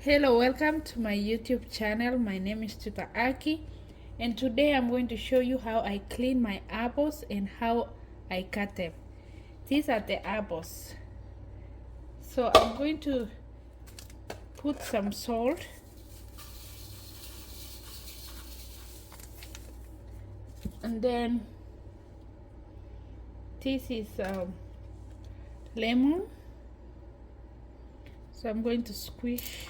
Hello, welcome to my YouTube channel. My name is Tuta Aki, and today I'm going to show you how I clean my apples and how I cut them. These are the apples. So I'm going to put some salt and then this is lemon. So I'm going to squish.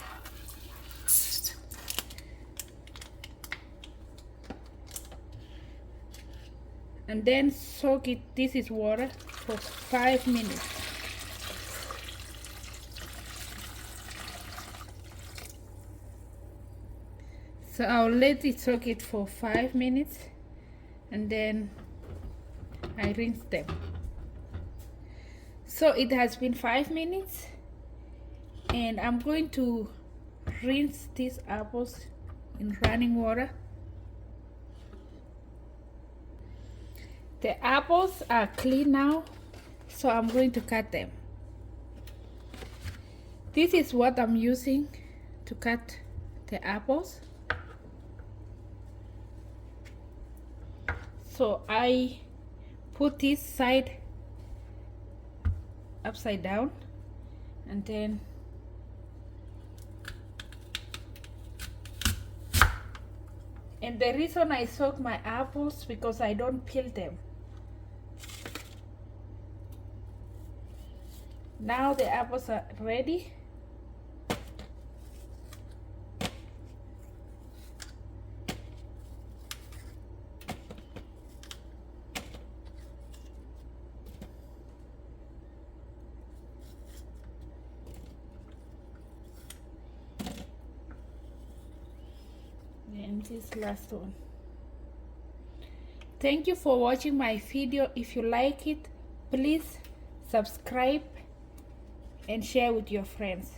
And then soak it, this is water, for 5 minutes. So I'll let it soak it for 5 minutes and then I rinse them. So it has been 5 minutes and I'm going to rinse these apples in running water. The apples are clean now, so I'm going to cut them. This is what I'm using to cut the apples. So I put this side upside down and then the reason I soak my apples because I don't peel them. Now the apples are ready. And this last one. Thank you for watching my video. If you like it, please subscribe and share with your friends.